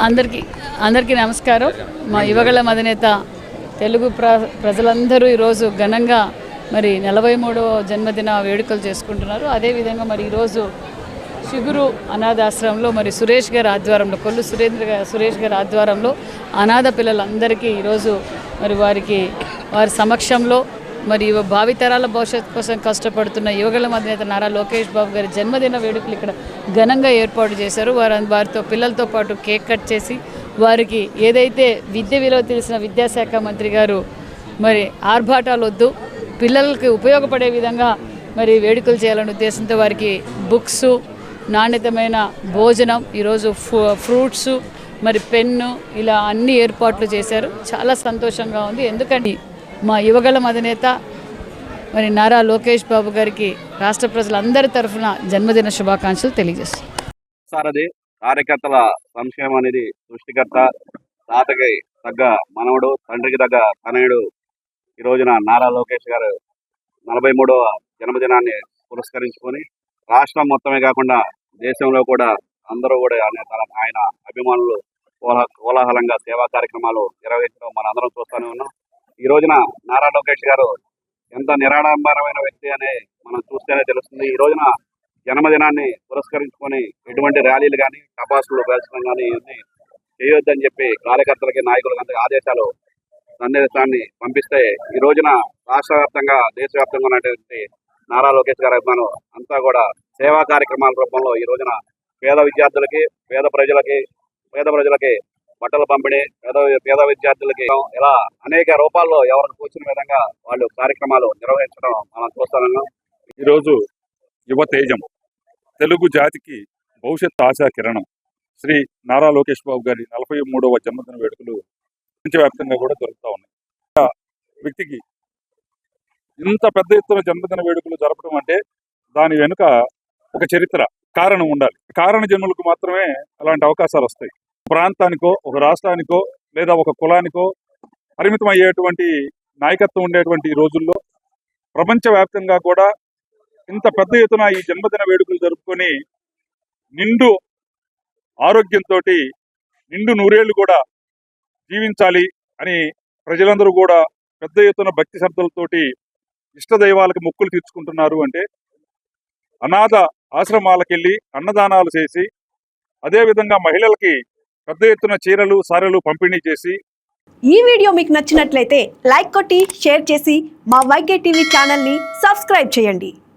అందరికీ నమస్కారం. మా యువగళం అధినేత తెలుగు ప్రజలందరూ ఈరోజు ఘనంగా మరి 43వ జన్మదిన వేడుకలు చేసుకుంటున్నారు. అదేవిధంగా మరి ఈరోజు షిగురు అనాథాశ్రమంలో మరి సురేష్ గారి ఆధ్వర్యంలో కొల్లు సురేష్ గారి ఆధ్వర్యంలో అనాథ పిల్లలందరికీ ఈరోజు మరి వారి సమక్షంలో మరి భావితరాల భవిష్యత్తు కోసం కష్టపడుతున్న యువగళం అధినేత నారా లోకేష్ బాబు గారి జన్మదిన వేడుకలు ఇక్కడ ఘనంగా ఏర్పాటు చేశారు. వారితో పిల్లలతో పాటు కేక్ కట్ చేసి వారికి ఏదైతే విద్య విలువ తెలిసిన విద్యాశాఖ మంత్రి గారు మరి ఆర్భాటాలు వద్దు, పిల్లలకి ఉపయోగపడే విధంగా మరి వేడుకలు చేయాలనే ఉద్దేశంతో వారికి బుక్స్, నాణ్యతమైన భోజనం, ఈరోజు ఫ్రూట్స్, మరి పెన్ను, ఇలా అన్ని ఏర్పాట్లు చేశారు. చాలా సంతోషంగా ఉంది. ఎందుకంటే మా యువగళం అధినేత మరి నారా లోకేష్ బాబు గారికి రాష్ట్ర ప్రజలందరి తరఫున జన్మదిన శుభాకాంక్షలు తెలియజేస్తారు. సారథి కార్యకర్తల సంక్షేమం అనేది సృష్టికర్త, తాతకి తగ్గ మనవడు, తండ్రికి తగ్గ తనయుడు ఈ రోజున నారా లోకేష్ గారు 43వ జన్మదినాన్ని పురస్కరించుకొని రాష్ట్రం మొత్తమే కాకుండా దేశంలో కూడా అందరూ కూడా ఆయన అభిమానులు కోలాహలంగా సేవా కార్యక్రమాలు నిర్వహించడం మన అందరం చూస్తూనే ఉన్నాం. ఈ రోజున నారా లోకేష్ గారు ఎంత నిరాడంబరమైన వ్యక్తి అని మనం చూస్తేనే తెలుస్తుంది. ఈ రోజున జన్మదినాన్ని పురస్కరించుకొని ఎటువంటి ర్యాలీలు కానీ, టపాసులు పేల్చడం కానీ ఇవన్నీ చేయొద్దని చెప్పి కార్యకర్తలకి, నాయకులకి ఆదేశాలు సందేశాన్ని పంపిస్తే ఈ రోజున రాష్ట్ర వ్యాప్తంగా, దేశవ్యాప్తంగా ఉన్నటువంటి నారా లోకేష్ గారి అభిమానులు అంతా కూడా సేవా కార్యక్రమాల రూపంలో ఈ రోజున పేద విద్యార్థులకి, పేద ప్రజలకి బట్టల పంపిణీ, పేద విద్యార్థులకి ఇలా అనేక రూపాల్లో ఎవరికి కూర్చున్న విధంగా వాళ్ళు కార్యక్రమాలు నిర్వహించడం మనం చూస్తున్నాం. ఈరోజు యువ తేజం, తెలుగు జాతికి భవిష్యత్ ఆశా కిరణం శ్రీ నారా లోకేష్ బాబు గారి 43వ జన్మదిన వేడుకలు ప్రపంచవ్యాప్తంగా కూడా జరుగుతూ ఉన్నాయి. వ్యక్తికి ఇంత పెద్ద ఎత్తున జన్మదిన వేడుకలు జరపడం అంటే దాని వెనుక ఒక చరిత్ర, కారణం ఉండాలి. కారణ జన్మలకు మాత్రమే అలాంటి అవకాశాలు వస్తాయి. ప్రాంతానికో, ఒక రాష్ట్రానికో, లేదా ఒక కులానికో పరిమితం అయ్యేటువంటి నాయకత్వం ఉండేటువంటి ఈ రోజుల్లో ప్రపంచవ్యాప్తంగా కూడా ఇంత పెద్ద ఎత్తున ఈ జన్మదిన వేడుకలు జరుపుకొని నిండు ఆరోగ్యంతో నిండు నూరేళ్లు కూడా జీవించాలి అని ప్రజలందరూ కూడా పెద్ద ఎత్తున భక్తి శ్రద్ధలతోటి ఇష్టదైవాలకు మొక్కులు తీర్చుకుంటున్నారు. అంటే అనాథ ఆశ్రమాలకెళ్ళి అన్నదానాలు చేసి, అదేవిధంగా మహిళలకి పెద్ద ఎత్తున చీరలు, సారెలు పంపిణీ చేసి. ఈ వీడియో మీకు నచ్చినట్లయితే లైక్ కొట్టి షేర్ చేసి మా వైకే టీవీ ఛానల్ని సబ్స్క్రైబ్ చేయండి.